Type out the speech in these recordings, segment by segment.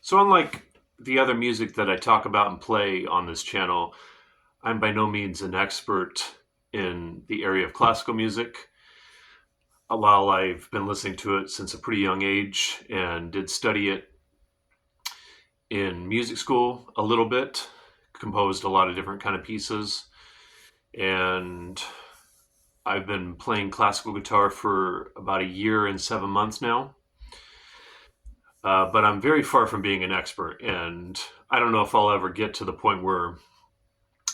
So, unlike the other music that I talk about and play on this channel, I'm by no means an expert in the area of classical music. While I've been listening to it since a pretty young age and did study it in music school a little bit, composed a lot of different kind of pieces, and I've been playing classical guitar for about a year and 7 months now. But I'm very far from being an expert, and I don't know if I'll ever get to the point where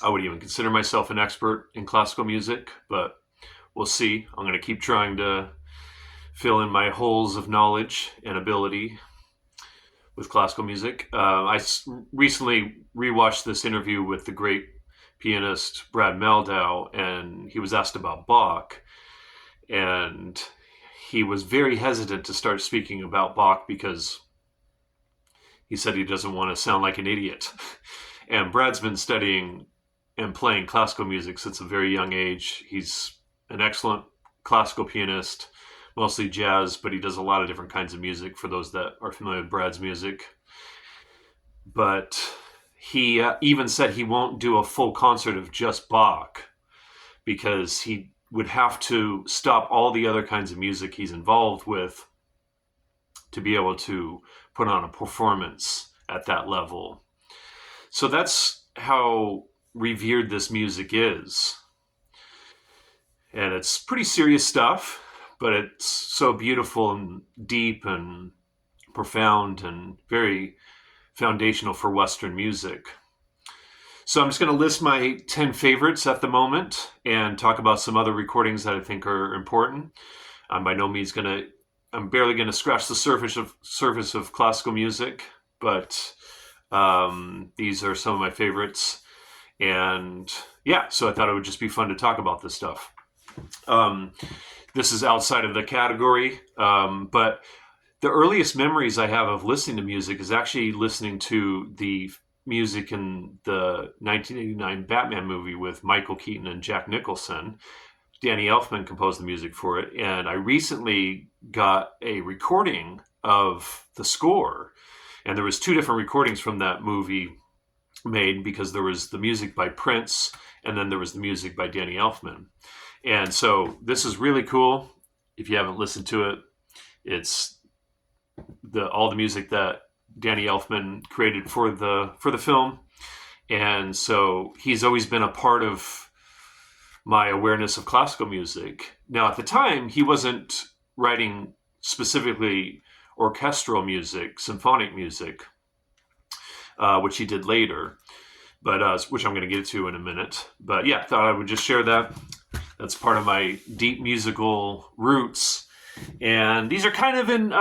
I would even consider myself an expert in classical music, but we'll see. I'm going to keep trying to fill in my holes of knowledge and ability with classical music. Recently rewatched this interview with the great pianist Brad Meldau, and he was asked about Bach, and he was very hesitant to start speaking about Bach because he said he doesn't want to sound like an idiot. And Brad's been studying and playing classical music since a very young age. He's an excellent classical pianist, mostly jazz, but he does a lot of different kinds of music for those that are familiar with Brad's music. But he even said he won't do a full concert of just Bach because he would have to stop all the other kinds of music he's involved with to be able to put on a performance at that level. So that's how revered this music is. And it's pretty serious stuff, but it's so beautiful and deep and profound and very foundational for Western music. So I'm just going to list my 10 favorites at the moment and talk about some other recordings that I think are important. I'm by no means going to, I'm barely going to scratch the surface of classical music, but these are some of my favorites. And yeah, so I thought it would just be fun to talk about this stuff. This is outside of the category, but the earliest memories I have of listening to music is actually listening to the music in the 1989 Batman movie with Michael Keaton and Jack Nicholson. Danny Elfman composed the music for it, and I recently got a recording of the score, and there was two different recordings from that movie made because there was the music by Prince and then there was the music by Danny Elfman. And so this is really cool. If you haven't listened to it, it's all the music that Danny Elfman created for the film. And so he's always been a part of my awareness of classical music. Now, at the time, he wasn't writing specifically orchestral music, symphonic music, which he did later, but which I'm going to get to in a minute. But yeah, thought I would just share that. That's part of my deep musical roots. And these are kind of in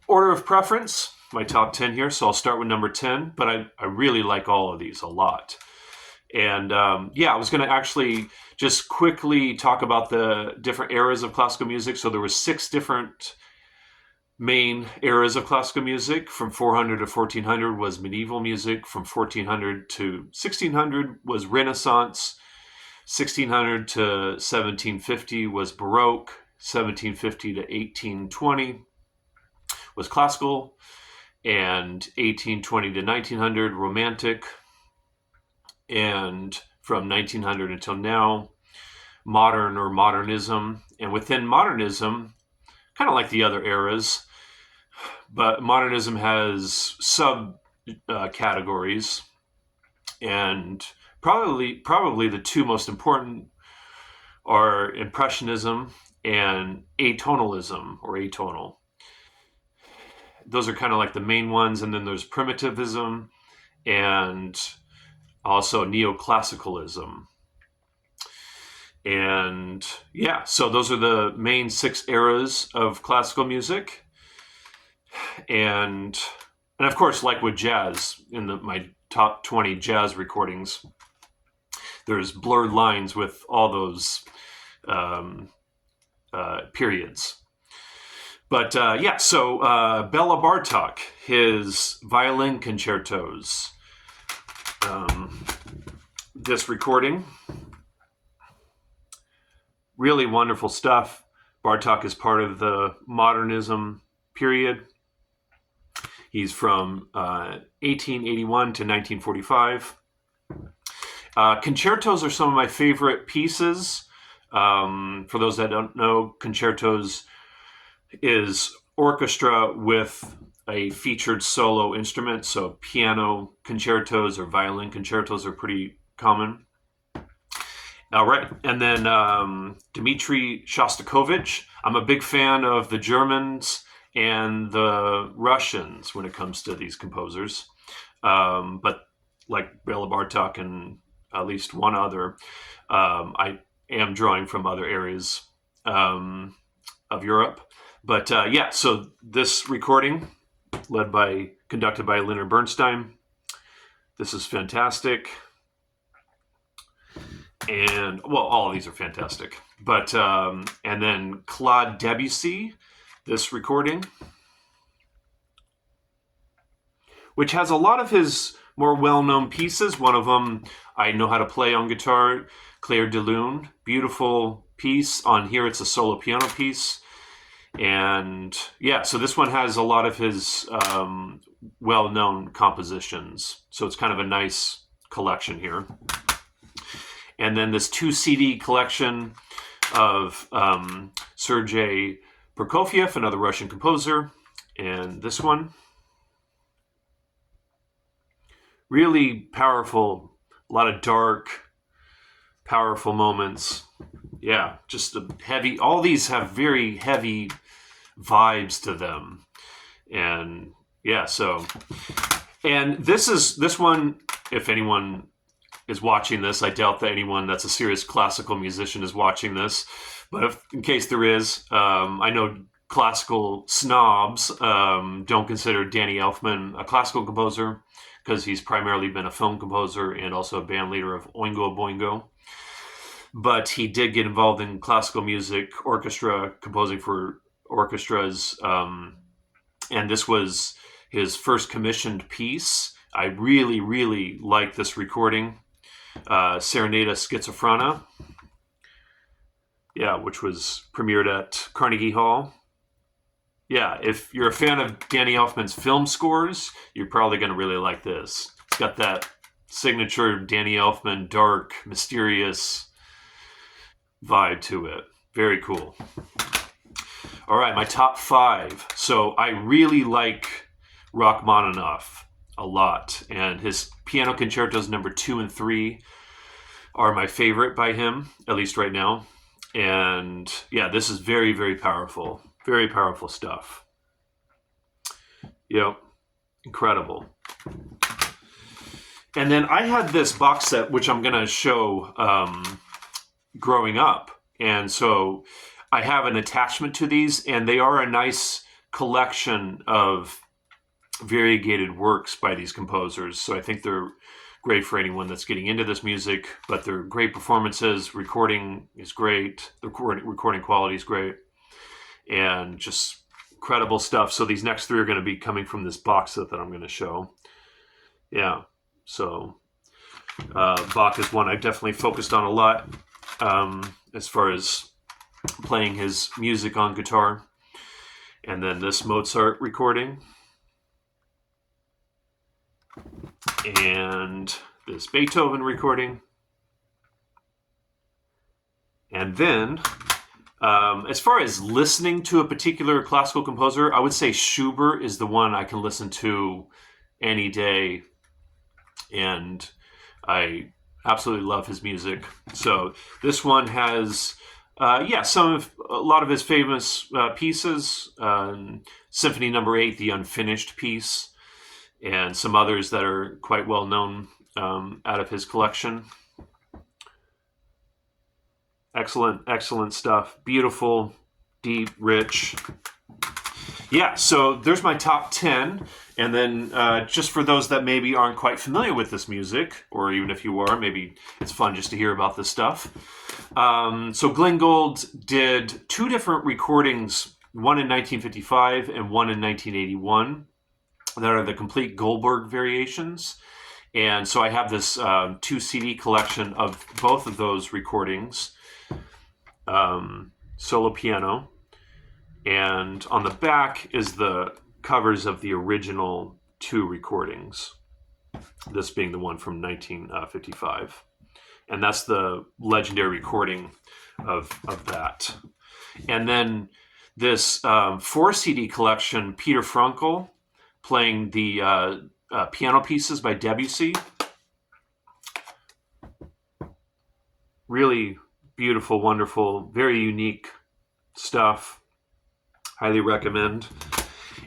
order of preference, my top 10 here. So I'll start with number 10, but I really like all of these a lot. And yeah, I was going to actually just quickly talk about the different eras of classical music. So there were 6 different main eras of classical music. From 400 to 1400 was medieval music. From 1400 to 1600 was Renaissance. 1600 to 1750 was Baroque. 1750 to 1820 was classical. And 1820 to 1900, Romantic. And from 1900 until now, modern or modernism. And within modernism, kind of like the other eras, but modernism has sub categories, and probably the two most important are Impressionism and atonalism or atonal. Those are kind of like the main ones, and then there's Primitivism and also Neoclassicalism. And yeah, so those are the main 6 eras of classical music. And of course, like with jazz, in my top 20 jazz recordings, there's blurred lines with all those periods. But yeah, so Bela Bartok, his violin concertos, this recording, really wonderful stuff. Bartok is part of the modernism period. He's from 1881 to 1945. Concertos are some of my favorite pieces. For those that don't know, concertos is orchestra with a featured solo instrument. So piano concertos or violin concertos are pretty common. All right. And then Dmitri Shostakovich. I'm a big fan of the Germans and the Russians when it comes to these composers. But like Bela Bartok and at least one other, I am drawing from other areas of Europe. But yeah, so this recording, conducted by Leonard Bernstein. This is fantastic. And well, all of these are fantastic. But and then Claude Debussy, this recording, which has a lot of his more well-known pieces. One of them I know how to play on guitar, Clair de Lune, beautiful piece. On here, it's a solo piano piece. And yeah, so this one has a lot of his well-known compositions. So it's kind of a nice collection here. And then this 2 CD collection of Sergei Prokofiev, another Russian composer. And this one, really powerful, a lot of dark, powerful moments. Yeah, just a heavy, all these have very heavy vibes to them. And yeah, so, and this one, if anyone is watching this, I doubt that anyone that's a serious classical musician is watching this, but in case there is, I know classical snobs don't consider Danny Elfman a classical composer because he's primarily been a film composer and also a band leader of Oingo Boingo. But he did get involved in classical music, orchestra, composing for orchestras, and this was his first commissioned piece. I really, really like this recording, Serenata Schizophrenia, yeah, which was premiered at Carnegie Hall. Yeah, if you're a fan of Danny Elfman's film scores, you're probably going to really like this. It's got that signature Danny Elfman, dark, mysterious vibe to it. Very cool. All right, my top 5. So I really like Rachmaninoff a lot, and his piano concertos number 2 and 3 are my favorite by him, at least right now. And yeah, this is very, very powerful stuff. Yep, incredible. And then I had this box set, which I'm going to show growing up. And so I have an attachment to these, and they are a nice collection of variegated works by these composers. So I think they're great for anyone that's getting into this music, but they're great performances. Recording is great. The recording quality is great, and just incredible stuff. So these next 3 are going to be coming from this box set that I'm going to show. Yeah. So Bach is one I definitely focused on a lot as far as playing his music on guitar. And then this Mozart recording. And this Beethoven recording. And then, as far as listening to a particular classical composer, I would say Schubert is the one I can listen to any day. And I absolutely love his music. So this one has, a lot of his famous pieces. Symphony Number 8, the unfinished piece, and some others that are quite well known out of his collection. Excellent stuff. Beautiful, deep, rich. Yeah, so there's my top 10. And then just for those that maybe aren't quite familiar with this music, or even if you are, maybe it's fun just to hear about this stuff. So Glenn Gould did 2 different recordings, one in 1955 and one in 1981, that are the complete Goldberg variations. And so I have this 2 CD collection of both of those recordings, solo piano. And on the back is the covers of the original 2 recordings, this being the one from 1955. And that's the legendary recording of that. And then this 4 CD collection, Peter Frankel playing the piano pieces by Debussy. Really beautiful, wonderful, very unique stuff. Highly recommend.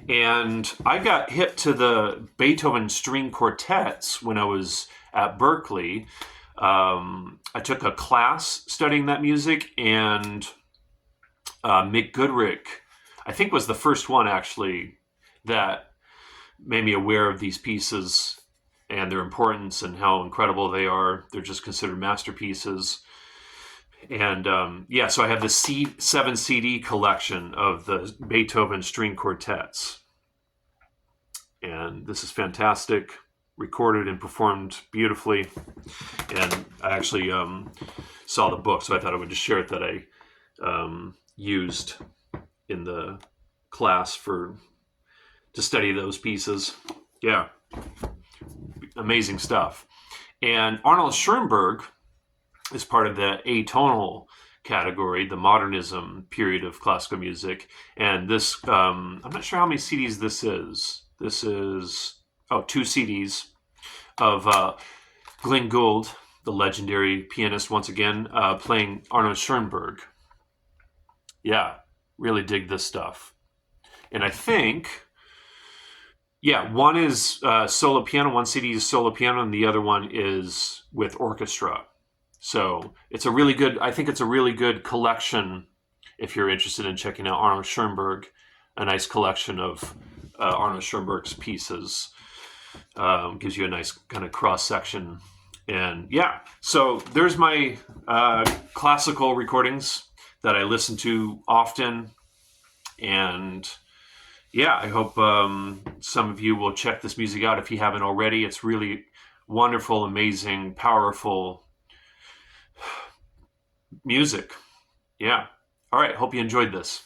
And I got hip to the Beethoven string quartets when I was at Berklee. I took a class studying that music, and Mick Goodrick, I think, was the first one actually that made me aware of these pieces and their importance and how incredible they are. They're just considered masterpieces. And so I have the 7 CD collection of the Beethoven string quartets. And this is fantastic, recorded and performed beautifully. And I actually saw the book, so I thought I would just share it, that I used in the class to study those pieces. Yeah, amazing stuff. And Arnold Schoenberg is part of the atonal category, the modernism period of classical music. And this, I'm not sure how many CDs this is. This is, 2 CDs of Glenn Gould, the legendary pianist, once again, playing Arnold Schoenberg. Yeah, really dig this stuff. And I think, one is solo piano, 1 CD is solo piano, and the other one is with orchestra. So it's a really good collection if you're interested in checking out Arnold Schoenberg, a nice collection of Arnold Schoenberg's pieces. Gives you a nice kind of cross-section. And so there's my classical recordings that I listen to often. And I hope some of you will check this music out if you haven't already. It's really wonderful, amazing, powerful music. Yeah. All right. Hope you enjoyed this.